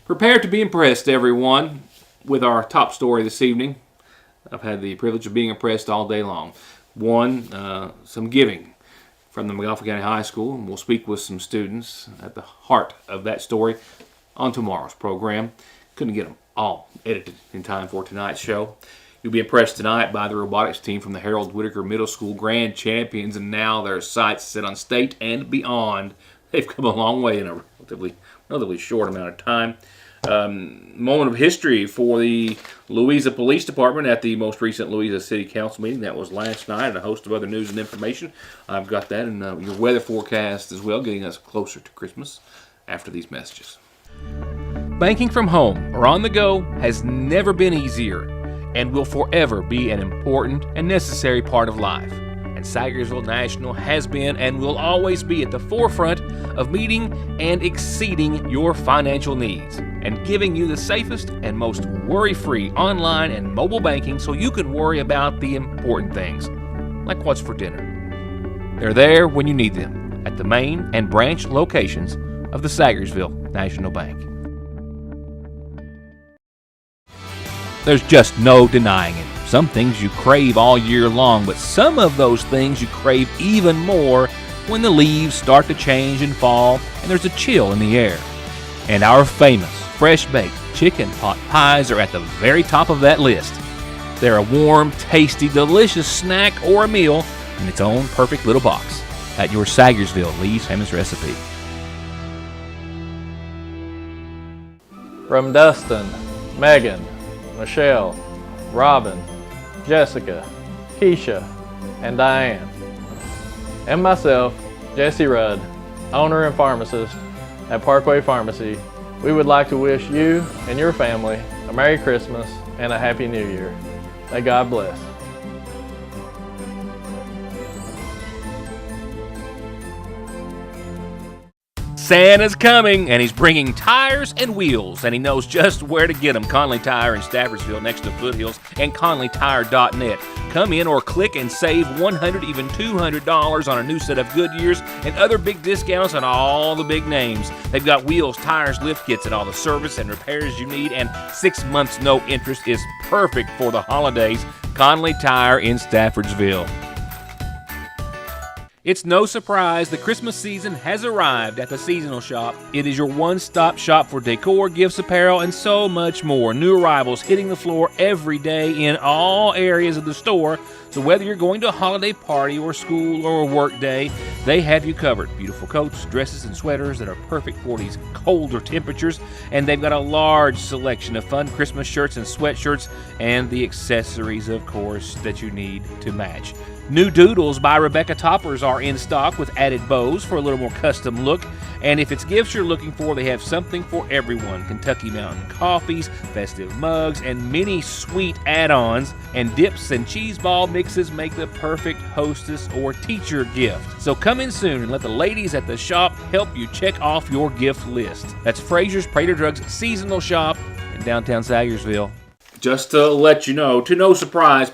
Prepare to be impressed, everyone, with our top story this evening. I've had the privilege of being impressed all day long. One, some giving from the McGoffin County High School, and we'll speak with some students at the heart of that story on tomorrow's program. Couldn't get them all edited in time for tonight's show. You'll be impressed tonight by the robotics team from the Harold Whitaker Middle School grand champions, and now their sights set on state and beyond. They've come a long way in a relatively short amount of time. Moment of history for the Louisa Police Department at the most recent Louisa City Council meeting. That was last night, and a host of other news and information. I've got that in your weather forecast as well, getting us closer to Christmas after these messages. Banking from home or on the go has never been easier and will forever be an important and necessary part of life. And Sagersville National has been and will always be at the forefront of meeting and exceeding your financial needs and giving you the safest and most worry-free online and mobile banking so you can worry about the important things, like what's for dinner. They're there when you need them at the main and branch locations of the Sagersville National Bank. There's just no denying it. Some things you crave all year long, but some of those things you crave even more when the leaves start to change and fall and there's a chill in the air. And our famous fresh-baked chicken pot pies are at the very top of that list. They're a warm, tasty, delicious snack or a meal in its own perfect little box at your Sagersville Lee's Famous Recipe. From Dustin, Megan, Michelle, Robin, Jessica, Keisha, and Diane, and myself, Jesse Rudd, owner and pharmacist at Parkway Pharmacy, we would like to wish you and your family a Merry Christmas and a Happy New Year. May God bless. Santa's coming, and he's bringing tires and wheels, and he knows just where to get them. Conley Tire in Staffordsville next to Foothills and ConleyTire.net. Come in or click and save $100, even $200 on a new set of Goodyears and other big discounts on all the big names. They've got wheels, tires, lift kits, and all the service and repairs you need, and 6 months no interest is perfect for the holidays. Conley Tire in Staffordsville. It's no surprise the Christmas season has arrived at the Seasonal Shop. It is your one-stop shop for decor, gifts, apparel, and so much more. New arrivals hitting the floor every day in all areas of the store. So whether you're going to a holiday party or school or a work day, they have you covered. Beautiful coats, dresses, and sweaters that are perfect for these colder temperatures. And they've got a large selection of fun Christmas shirts and sweatshirts and the accessories, of course, that you need to match. New Doodles by Rebecca Toppers are in stock with added bows for a little more custom look. And if it's gifts you're looking for, they have something for everyone. Kentucky Mountain coffees, festive mugs, and many sweet add-ons. And dips and cheese ball mixes make the perfect hostess or teacher gift. So come in soon and let the ladies at the shop help you check off your gift list. That's Fraser's Prater Drugs Seasonal Shop in downtown Sagersville. Just to let you know, to no surprise,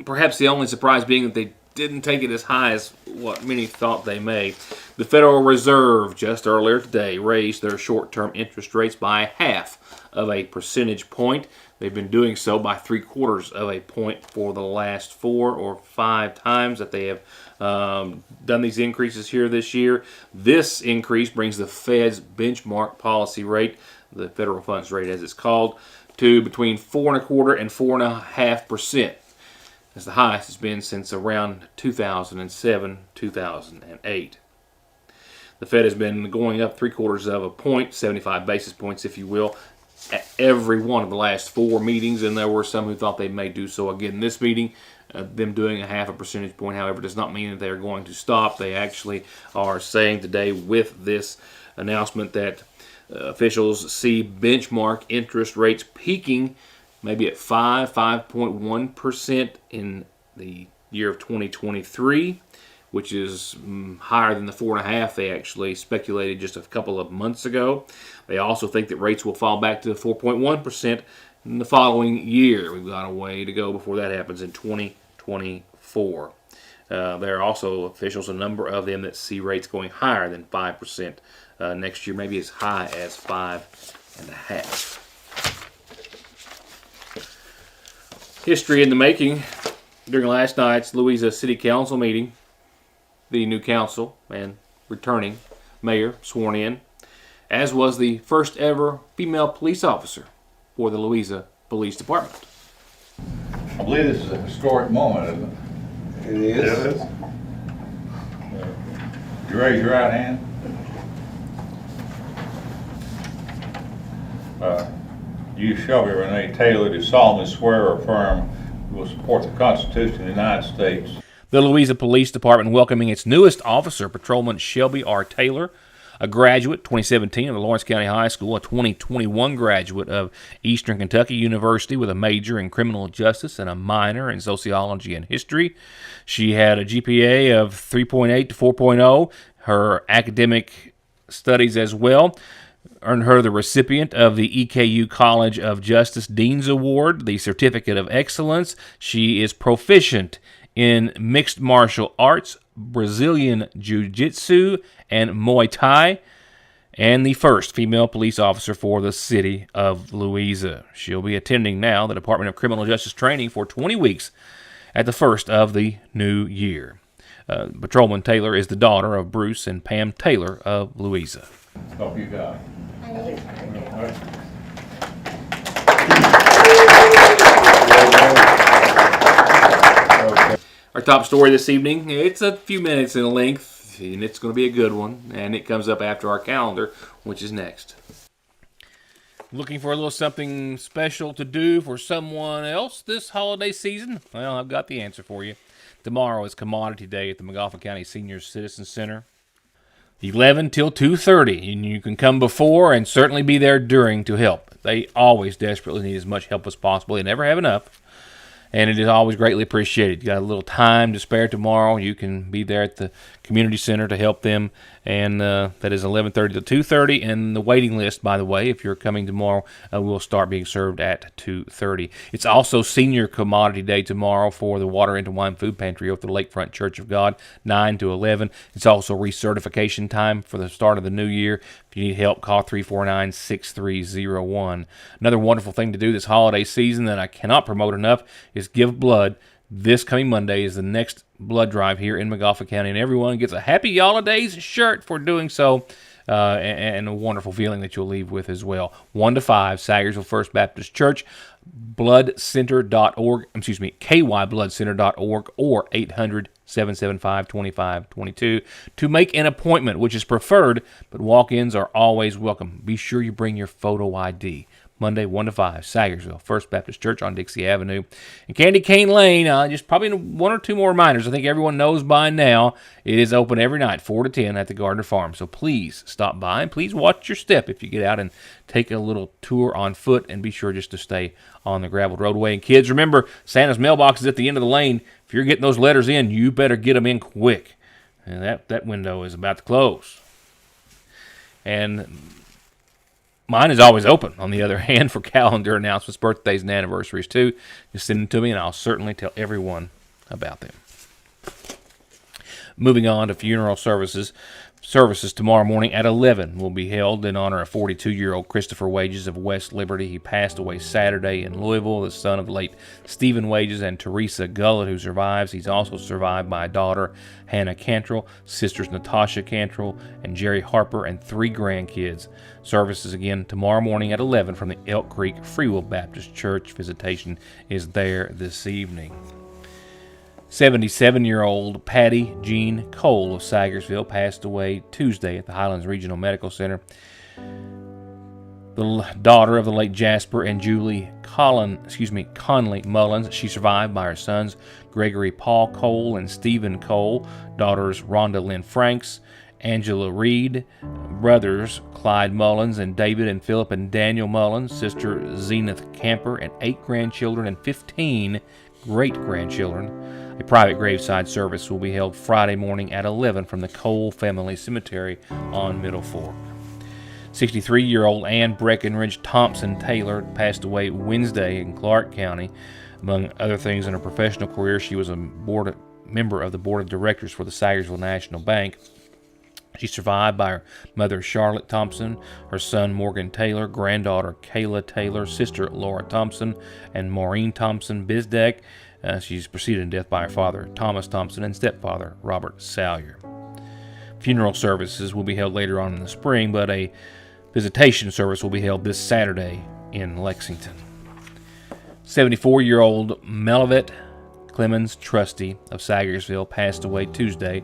perhaps the only surprise being that they didn't take it as high as what many thought they may. The Federal Reserve just earlier today raised their short-term interest rates by 0.5 percentage point. They've been doing so by 0.75 point for the last 4 or 5 times that they have done these increases here this year. This increase brings the Fed's benchmark policy rate, the federal funds rate as it's called, to between 4.25% and 4.5%. That's the highest it's been since around 2007, 2008. The Fed has been going up 0.75 point, 75 basis points, if you will, at every one of the last 4 meetings, and there were some who thought they may do so again this meeting. Them doing 0.5 percentage point, however, does not mean that they're going to stop. They actually are saying today with this announcement that officials see benchmark interest rates peaking maybe at 5.1% in the year of 2023, which is higher than the 4.5% they actually speculated just a couple of months ago. They also think that rates will fall back to 4.1% in the following year. We've got a way to go before that happens in 2024. There are also officials, a number of them, that see rates going higher than 5% next year, maybe as high as 5%. and a half. History in the making. During last night's Louisa City Council meeting, the new council and returning mayor sworn in, as was the first ever female police officer for the Louisa Police Department. I believe this is a historic moment, isn't it? It is. You raise your right hand. You, Shelby Renee Taylor, do solemnly swear or affirm you will support the Constitution of the United States. The Louisa Police Department welcoming its newest officer, Patrolman Shelby R. Taylor, a graduate, 2017, of the Lawrence County High School, a 2021 graduate of Eastern Kentucky University with a major in criminal justice and a minor in sociology and history. She had a GPA of 3.8 to 4.0, her academic studies as well. Earned her the recipient of the EKU College of Justice Dean's Award, the Certificate of Excellence. She is proficient in mixed martial arts, Brazilian Jiu-Jitsu, and Muay Thai, and the first female police officer for the city of Louisa. She'll be attending now the Department of Criminal Justice training for 20 weeks at the first of the new year. Patrolman Taylor is the daughter of Bruce and Pam Taylor of Louisa. Hope you got it. Our top story this evening, it's a few minutes in length, and it's going to be a good one, and it comes up after our calendar, which is next. Looking for a little something special to do for someone else this holiday season? Well, I've got the answer for you. Tomorrow is Commodity Day at the McGoffin County Senior Citizen Center. 11 till 2:30, and you can come before and certainly be there during to help. They always desperately need as much help as possible. They never have enough, and it is always greatly appreciated. You got a little time to spare tomorrow, you can be there at the community center to help them, and that is 11:30 to 2:30. And the waiting list, by the way, if you're coming tomorrow, will start being served at 2:30. It's also Senior Commodity Day tomorrow for the Water into Wine Food Pantry over at the Lakefront Church of God, 9 to 11. It's also recertification time for the start of the new year. If you need help, call 349-6301. Another wonderful thing to do this holiday season that I cannot promote enough is give blood. This coming Monday is the next blood drive here in McGoffin County, and everyone gets a Happy Holidays shirt for doing so, and a wonderful feeling that you'll leave with as well. 1 to 5, Sagersville First Baptist Church, bloodcenter.org, kybloodcenter.org, or 800-775-2522 to make an appointment, which is preferred, but walk-ins are always welcome. Be sure you bring your photo ID. Monday, 1 to 5, Sagersville First Baptist Church on Dixie Avenue. And Candy Cane Lane, just probably one or two more reminders. I think everyone knows by now it is open every night, 4 to 10 at the Gardner Farm. So please stop by and please watch your step if you get out and take a little tour on foot, and be sure just to stay on the graveled roadway. And kids, remember, Santa's mailbox is at the end of the lane. If you're getting those letters in, you better get them in quick. And that window is about to close. And mine is always open, on the other hand, for calendar announcements, birthdays, and anniversaries, too. Just send them to me, and I'll certainly tell everyone about them. Moving on to funeral services. Services tomorrow morning at 11 will be held in honor of 42-year-old Christopher Wages of West Liberty. He passed away Saturday in Louisville, the son of the late Stephen Wages and Teresa Gullett, who survives. He's also survived by a daughter, Hannah Cantrell, sisters Natasha Cantrell and Jerry Harper, and 3 grandkids. Services again tomorrow morning at 11 from the Elk Creek Free Will Baptist Church. Visitation is there this evening. 77-year-old Patty Jean Cole of Sagersville passed away Tuesday at the Highlands Regional Medical Center. The daughter of the late Jasper and Julie Conley Mullins. She survived by her sons Gregory Paul Cole and Stephen Cole, daughters Rhonda Lynn Franks, Angela Reed, brothers Clyde Mullins and David and Philip and Daniel Mullins, sister Zenith Camper, and 8 grandchildren and 15 great-grandchildren. A private graveside service will be held Friday morning at 11 from the Cole Family Cemetery on Middle Fork. 63-year-old Ann Breckenridge Thompson Taylor passed away Wednesday in Clark County. Among other things in her professional career, she was a member of the board of directors for the Sagersville National Bank. She's survived by her mother, Charlotte Thompson, her son, Morgan Taylor, granddaughter, Kayla Taylor, sister, Laura Thompson, and Maureen Thompson Bisdeck. She's preceded in death by her father, Thomas Thompson, and stepfather, Robert Salyer. Funeral services will be held later on in the spring, but a visitation service will be held this Saturday in Lexington. 74-year-old Melivet Clemens Trusty of Sagersville passed away Tuesday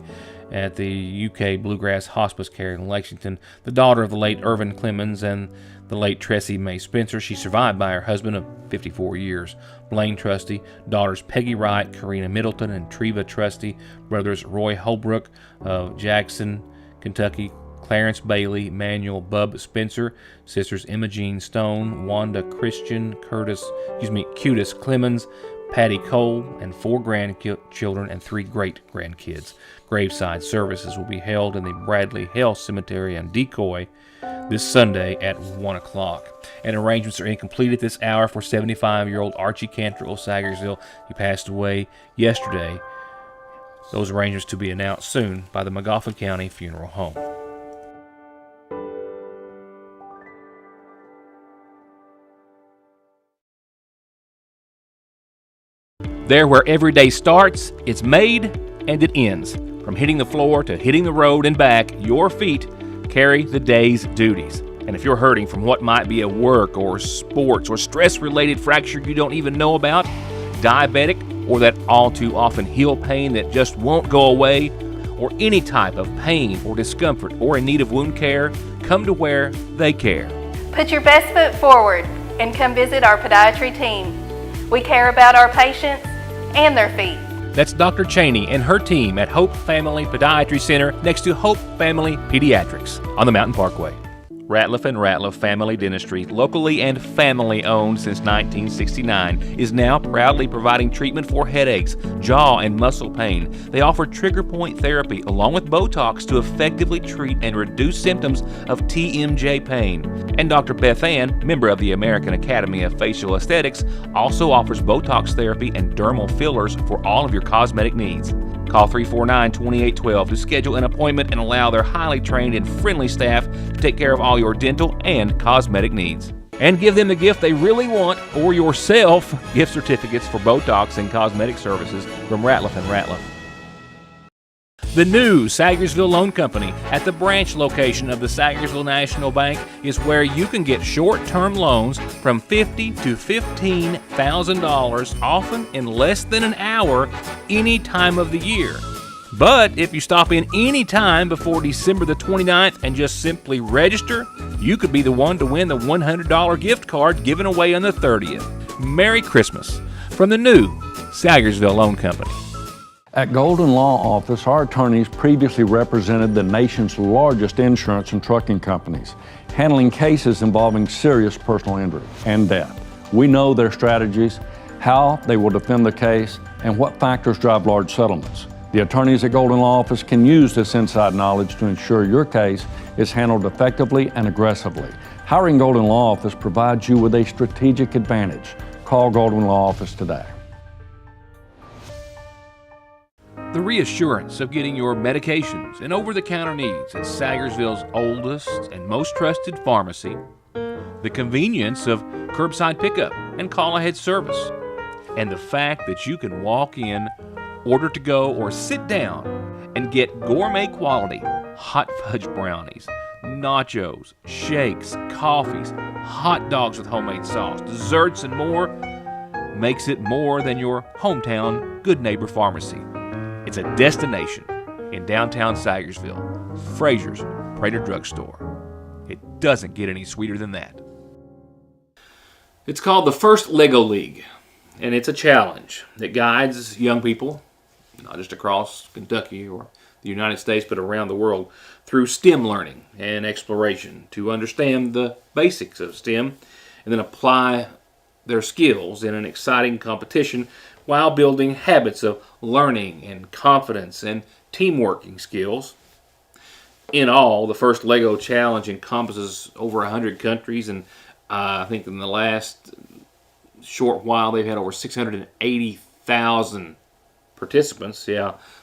at the UK Bluegrass Hospice Care in Lexington, the daughter of the late Irvin Clemens and the late Tressie Mae Spencer. She's survived by her husband of 54 years, Blaine Trusty, daughters Peggy Wright, Karina Middleton, and Treva Trusty, brothers Roy Holbrook of Jackson, Kentucky, Clarence Bailey, Manuel Bub Spencer, sisters Emma Jean Stone, Wanda Christian, Cutis Clemens, Patty Cole, and 4 grandchildren and 3 great-grandkids. Graveside services will be held in the Bradley Hill Cemetery in Decoy this Sunday at 1 o'clock. And arrangements are incomplete at this hour for 75-year-old Archie Cantrell of Sagersville. He passed away yesterday. Those arrangements to be announced soon by the Magoffin County Funeral Home. There where every day starts, it's made and it ends. From hitting the floor to hitting the road and back, your feet carry the day's duties. And if you're hurting from what might be a work or sports or stress-related fracture you don't even know about, diabetic, or that all too often heel pain that just won't go away, or any type of pain or discomfort or in need of wound care, come to where they care. Put your best foot forward and come visit our podiatry team. We care about our patients and their feet. That's Dr. Cheney and her team at Hope Family Podiatry Center next to Hope Family Pediatrics on the Mountain Parkway. Ratliff & Ratliff Family Dentistry, locally and family-owned since 1969, is now proudly providing treatment for headaches, jaw and muscle pain. They offer trigger point therapy along with Botox to effectively treat and reduce symptoms of TMJ pain. And Dr. Beth Ann, member of the American Academy of Facial Aesthetics, also offers Botox therapy and dermal fillers for all of your cosmetic needs. Call 349-2812 to schedule an appointment and allow their highly trained and friendly staff to take care of all your dental and cosmetic needs. And give them the gift they really want, or yourself, gift certificates for Botox and cosmetic services from Ratliff & Ratliff. The new Sagersville Loan Company at the branch location of the Sagersville National Bank is where you can get short-term loans from $50,000 to $15,000, often in less than an hour, any time of the year. But if you stop in any time before December the 29th and just simply register, you could be the one to win the $100 gift card given away on the 30th. Merry Christmas from the new Sagersville Loan Company. At Golden Law Office, our attorneys previously represented the nation's largest insurance and trucking companies, handling cases involving serious personal injury and death. We know their strategies, how they will defend the case, and what factors drive large settlements. The attorneys at Golden Law Office can use this inside knowledge to ensure your case is handled effectively and aggressively. Hiring Golden Law Office provides you with a strategic advantage. Call Golden Law Office today. The reassurance of getting your medications and over-the-counter needs at Sagersville's oldest and most trusted pharmacy, the convenience of curbside pickup and call-ahead service, and the fact that you can walk in, order to go, or sit down and get gourmet quality hot fudge brownies, nachos, shakes, coffees, hot dogs with homemade sauce, desserts, and more makes it more than your hometown Good Neighbor Pharmacy. It's a destination in downtown Sagersville, Fraser's Prater Drugstore. It doesn't get any sweeter than that. It's called the First Lego League, and it's a challenge that guides young people, not just across Kentucky or the United States, but around the world, through STEM learning and exploration to understand the basics of STEM and then apply their skills in an exciting competition while building habits of learning and confidence and teamworking skills. In all, the First Lego Challenge encompasses over 100 countries, and I think in the last short while they've had over 680,000 participants,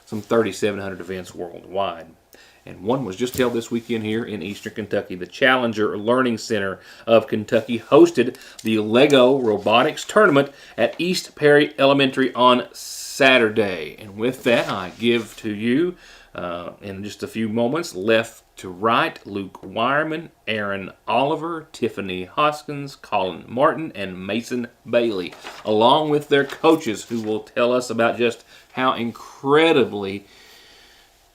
some 3,700 events worldwide. and one was just held this weekend here in Eastern Kentucky. The Challenger Learning Center of Kentucky hosted the Lego Robotics Tournament at East Perry Elementary on Saturday. And with that, I give to you, in just a few moments, left to right, Luke Wireman, Aaron Oliver, Tiffany Hoskins, Colin Martin, and Mason Bailey, along with their coaches, who will tell us about just how incredibly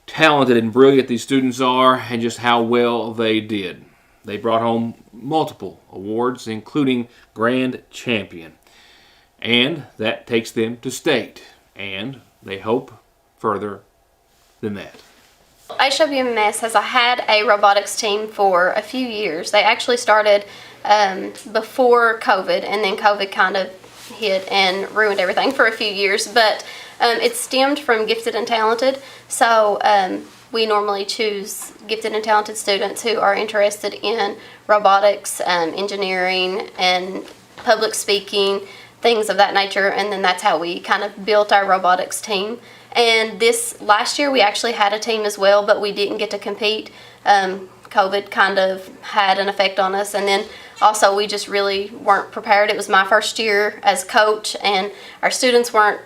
talented and brilliant these students are and just how well they did. They brought home multiple awards, including Grand Champion. And that takes them to state. And they hope further than that. HWMS has had a robotics team for a few years. They actually started before COVID, and then COVID kind of hit and ruined everything for a few years. But it stemmed from gifted and talented. So we normally choose gifted and talented students who are interested in robotics, engineering, and public speaking, things of that nature. And then that's how we kind of built our robotics team. And this last year we actually had a team as well, but we didn't get to compete. COVID kind of had an effect on us, and then also we just really weren't prepared. It was my first year as coach, and our students weren't,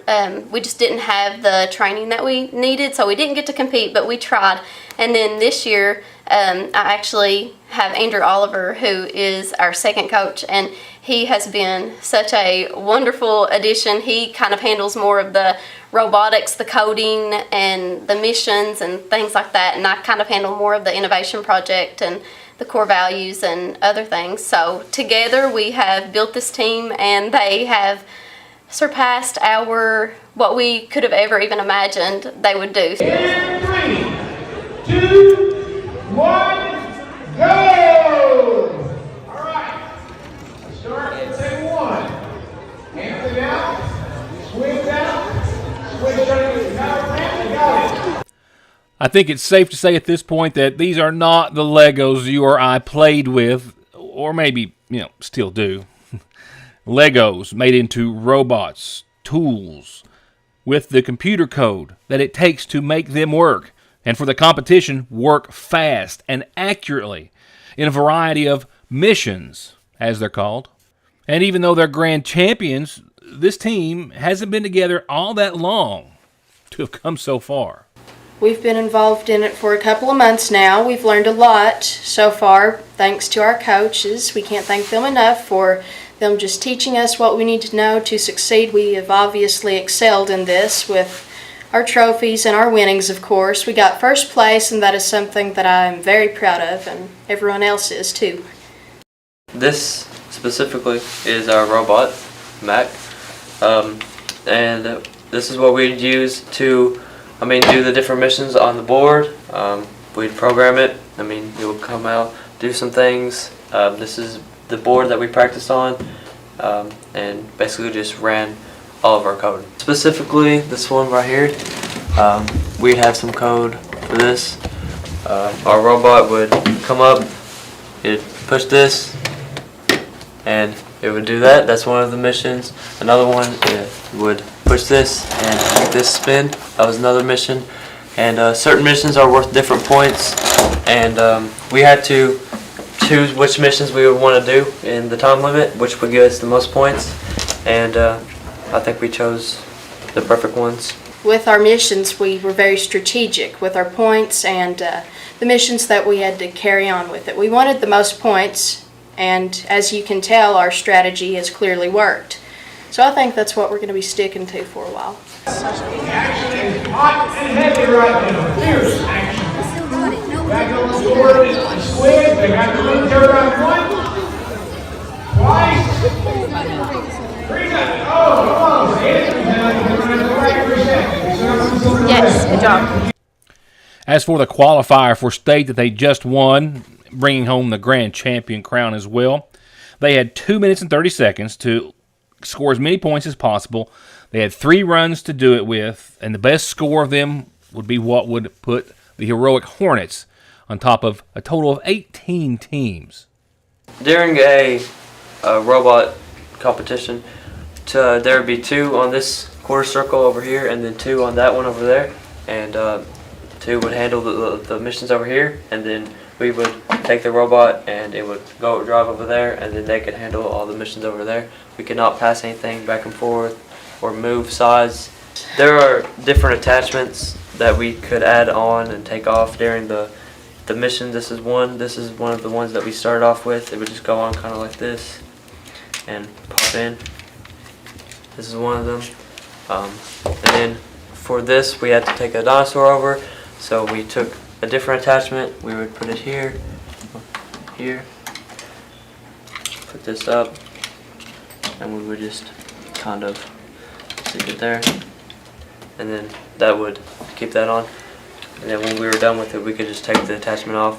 we just didn't have the training that we needed, so we didn't get to compete, but we tried. And then this year I actually have Andrew Oliver, who is our second coach, and he has been such a wonderful addition. He kind of handles more of the robotics, the coding, and the missions and things like that, and I kind of handle more of the innovation project and the core values and other things. So together we have built this team, and they have surpassed what we could have ever even imagined they would do. In 3, 2, 1, go! All right, start at say 1. Hands it out, swing down, switch underneath. Now, got it. I think it's safe to say at this point that these are not the Legos you or I played with, or maybe, still do. Legos made into robots, tools, with the computer code that it takes to make them work, and for the competition, work fast and accurately in a variety of missions, as they're called. And even though they're grand champions, this team hasn't been together all that long to have come so far. We've been involved in it for a couple of months now. We've learned a lot so far, thanks to our coaches. We can't thank them enough for them just teaching us what we need to know to succeed. We have obviously excelled in this with our trophies and our winnings, of course. We got first place, and that is something that I'm very proud of, and everyone else is too. This specifically is our robot, Mac, and this is what we'd use to do the different missions on the board. We'd program it. It would come out, do some things. This is the board that we practiced on, and basically just ran all of our code. Specifically, this one right here, we'd have some code for this. Our robot would come up, it'd push this, and it would do that. That's one of the missions. Another one, it would push this and make this spin. That was another mission. And certain missions are worth different points, and we had to choose which missions we would want to do in the time limit, which would give us the most points, and I think we chose the perfect ones. With our missions, we were very strategic with our points and the missions that we had to carry on with it. We wanted the most points, and as you can tell, our strategy has clearly worked. So I think that's what we're going to be sticking to for a while. Action is hot and heavy right now. Fierce action. Back on the board is the squid. They got the ring turned around once, twice, 3 times. Oh, come on. Yes, good job. As for the qualifier for state that they just won, bringing home the grand champion crown as well, they had 2 minutes and 30 seconds to score as many points as possible. They had 3 runs to do it with, and the best score of them would be what would put the heroic Hornets on top of a total of 18 teams. During a robot competition, there would be 2 on this quarter circle over here, and then 2 on that one over there. And 2 would handle the missions over here, and then we would take the robot and it would go drive over there, and then they could handle all the missions over there. We could not pass anything back and forth or move sides. There are different attachments that we could add on and take off during the mission. This is one of the ones that we started off with. It would just go on kind of like this and pop in. This is one of them. And then for this we had to take a dinosaur over, so we took a different attachment. We would put it here, put this up, and we would just kind of stick it there, and then that would keep that on. And then when we were done with it, we could just take the attachment off.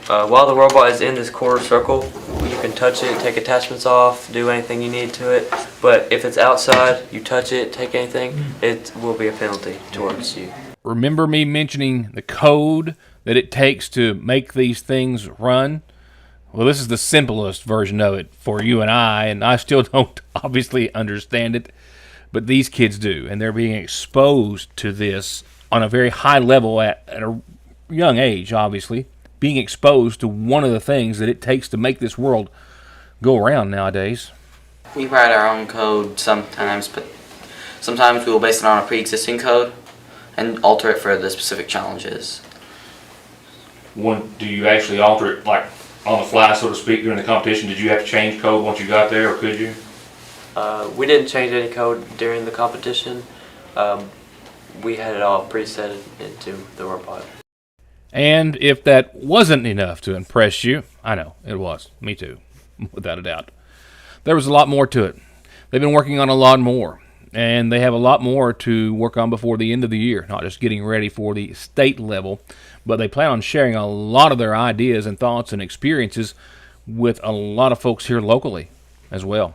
While the robot is in this quarter circle, you can touch it, take attachments off, do anything you need to it. But if it's outside, you touch it, take anything, it will be a penalty towards you. Remember me mentioning the code that it takes to make these things run? Well, this is the simplest version of it for you and I still don't obviously understand it, but these kids do, and they're being exposed to this on a very high level at a young age, obviously, being exposed to one of the things that it takes to make this world go around nowadays. We write our own code sometimes, but sometimes we will base it on a pre-existing code and alter it for the specific challenges. Do you actually alter it, like on the fly, so to speak, during the competition? Did you have to change code once you got there, or could you? We didn't change any code during the competition. We had it all preset into the robot. And if that wasn't enough to impress you, I know, it was. Me too, without a doubt. There was a lot more to it. They've been working on a lot more, and they have a lot more to work on before the end of the year, not just getting ready for the state level, but they plan on sharing a lot of their ideas and thoughts and experiences with a lot of folks here locally as well.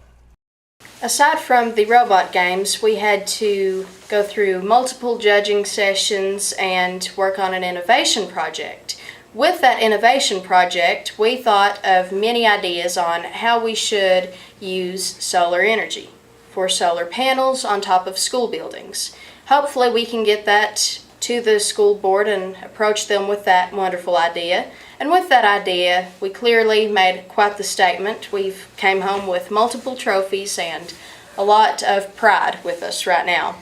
Aside from the robot games, we had to go through multiple judging sessions and work on an innovation project. With that innovation project, we thought of many ideas on how we should use solar energy for solar panels on top of school buildings. Hopefully we can get that to the school board and approach them with that wonderful idea. And with that idea, we clearly made quite the statement. We've came home with multiple trophies and a lot of pride with us right now.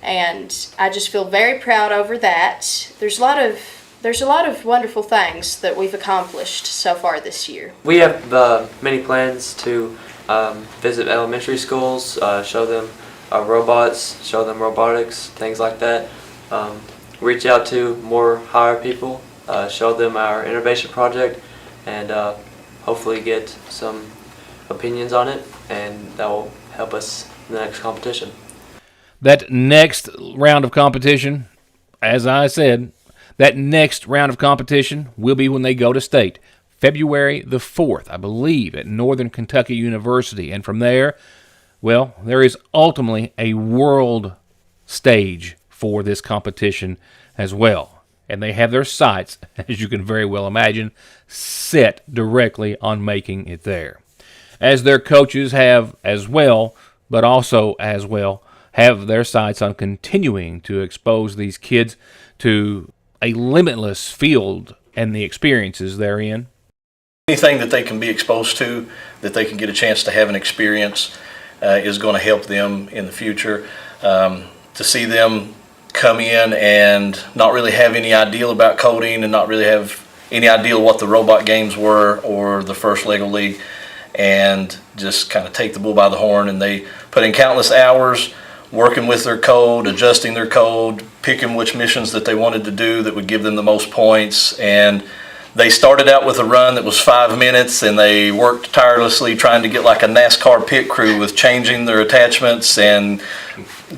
And I just feel very proud over that. There's a lot of wonderful things that we've accomplished so far this year. We have many plans to visit elementary schools, show them robots, show them robotics, things like that. Reach out to more higher people, show them our innovation project, and hopefully get some opinions on it, and that will help us in the next competition. That next round of competition, as I said, that next round of competition will be when they go to state. February the 4th, I believe, at Northern Kentucky University. And from there, well, there is ultimately a world stage for this competition as well. And they have their sights, as you can very well imagine, set directly on making it there. As their coaches have as well, but also as well, have their sights on continuing to expose these kids to a limitless field and the experiences therein. Anything that they can be exposed to, that they can get a chance to have an experience, is going to help them in the future. To see them come in and not really have any idea about coding and not really have any idea what the robot games were or the first Lego League, and just kind of take the bull by the horn, and they put in countless hours working with their code, adjusting their code, picking which missions that they wanted to do that would give them the most points. And they started out with a run that was 5 minutes, and they worked tirelessly trying to get like a NASCAR pit crew with changing their attachments and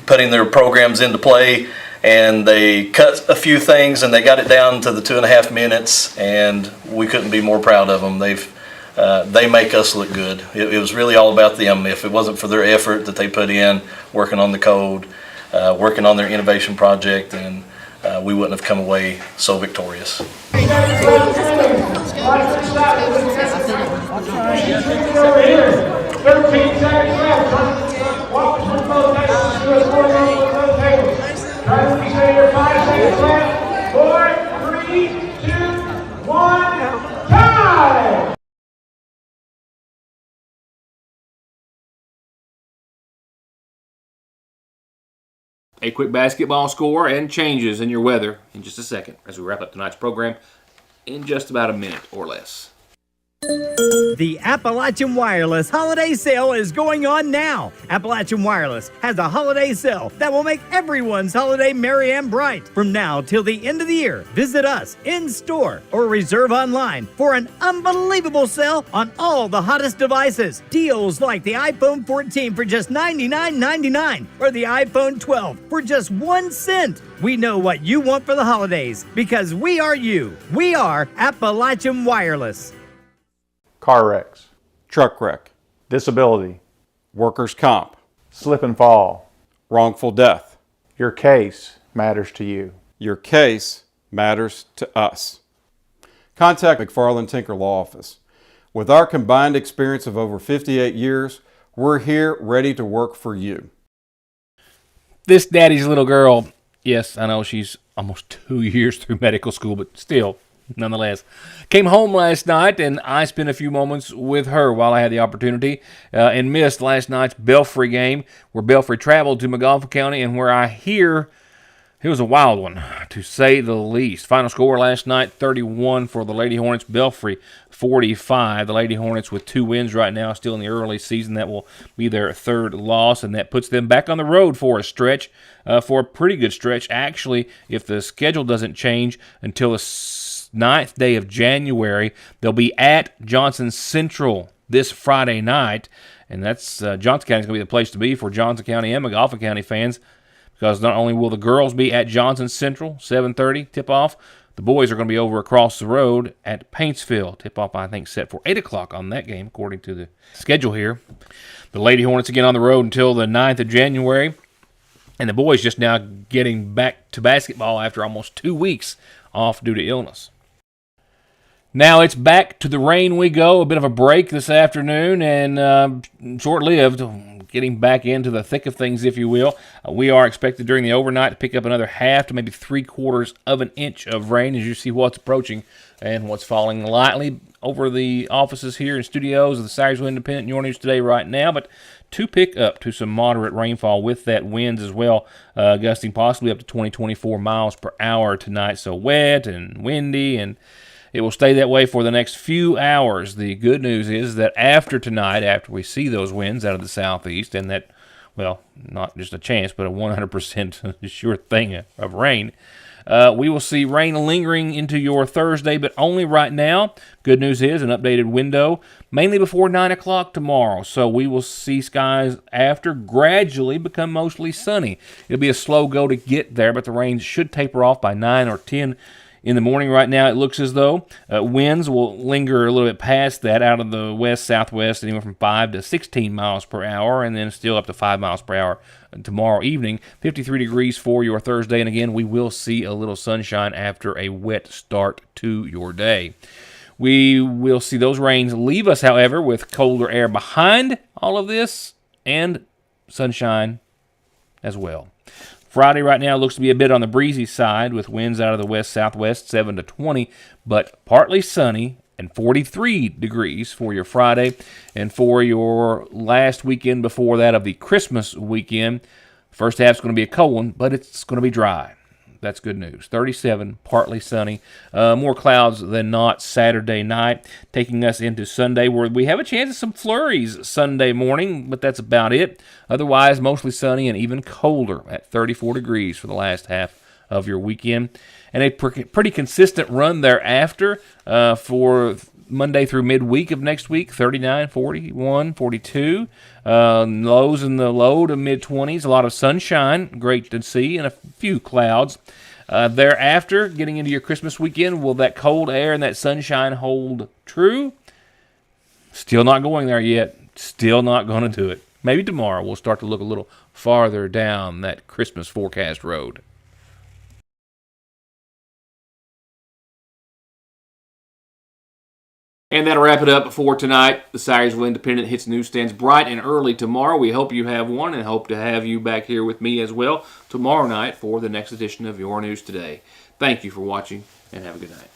putting their programs into play. And they cut a few things and they got it down to the 2.5 minutes, and we couldn't be more proud of them. They make us look good. It was really all about them. If it wasn't for their effort that they put in, working on the code, working on their innovation project, then we wouldn't have come away so victorious. A quick basketball score and changes in your weather in just a second as we wrap up tonight's program in just about a minute or less. The Appalachian Wireless Holiday Sale is going on now. Appalachian Wireless has a holiday sale that will make everyone's holiday merry and bright. From now till the end of the year, visit us in-store or reserve online for an unbelievable sale on all the hottest devices. Deals like the iPhone 14 for just $99.99 or the iPhone 12 for just 1 cent. We know what you want for the holidays because we are you. We are Appalachian Wireless. Car wrecks, truck wreck, disability, workers' comp, slip and fall, wrongful death. Your case matters to you. Your case matters to us. Contact McFarland Tinker Law Office. With our combined experience of over 58 years, we're here ready to work for you. This daddy's little girl, yes, I know she's almost 2 years through medical school, but still, nonetheless, came home last night, and I spent a few moments with her while I had the opportunity and missed last night's Belfry game, where Belfry traveled to McGoffin County, and where I hear it was a wild one, to say the least. Final score last night, 31 for the Lady Hornets, Belfry 45. The Lady Hornets with 2 wins right now, still in the early season. That will be their 3rd loss, and that puts them back on the road for a stretch, for a pretty good stretch, actually, if the schedule doesn't change until the 9th day of January. They'll be at Johnson Central this Friday night, and that's Johnson County is going to be the place to be for Johnson County and McGoffin County fans, because not only will the girls be at Johnson Central, 7:30 tip-off, the boys are going to be over across the road at Paintsville. Tip-off, I think, set for 8 o'clock on that game, according to the schedule here. The Lady Hornets again on the road until the 9th of January, and the boys just now getting back to basketball after almost 2 weeks off due to illness. Now it's back to the rain we go. A bit of a break this afternoon, and short-lived, getting back into the thick of things, if you will. We are expected during the overnight to pick up another half to maybe 3/4 of an inch of rain as you see what's approaching and what's falling lightly over the offices here and studios of the Sayersville Independent and Your News Today right now, but to pick up to some moderate rainfall with that winds as well, gusting possibly up to 20-24 miles per hour tonight. So wet and windy, and it will stay that way for the next few hours. The good news is that after tonight, after we see those winds out of the southeast, and that, well, not just a chance, but a 100% sure thing of rain, we will see rain lingering into your Thursday, but only right now. Good news is an updated window, mainly before 9 o'clock tomorrow. So we will see skies after gradually become mostly sunny. It'll be a slow go to get there, but the rain should taper off by 9 or 10 in the morning. Right now, it looks as though winds will linger a little bit past that out of the west-southwest, anywhere from 5 to 16 miles per hour, and then still up to 5 miles per hour tomorrow evening. 53 degrees for your Thursday, and again, we will see a little sunshine after a wet start to your day. We will see those rains leave us, however, with colder air behind all of this and sunshine as well. Friday right now looks to be a bit on the breezy side with winds out of the west-southwest, 7 to 20, but partly sunny and 43 degrees for your Friday. And for your last weekend before that of the Christmas weekend, first half's going to be a cold one, but it's going to be dry. That's good news. 37, partly sunny. More clouds than not Saturday night, taking us into Sunday, where we have a chance of some flurries Sunday morning, but that's about it. Otherwise, mostly sunny and even colder at 34 degrees for the last half of your weekend. And a pretty consistent run thereafter for Monday through midweek of next week, 39, 41, 42. Lows in the low to mid-20s. A lot of sunshine, great to see, and a few clouds. Thereafter, getting into your Christmas weekend, will that cold air and that sunshine hold true? Still not going there yet. Still not going to do it. Maybe tomorrow we'll start to look a little farther down that Christmas forecast road. And that'll wrap it up for tonight. The Sayersville Independent hits newsstands bright and early tomorrow. We hope you have one and hope to have you back here with me as well tomorrow night for the next edition of Your News Today. Thank you for watching and have a good night.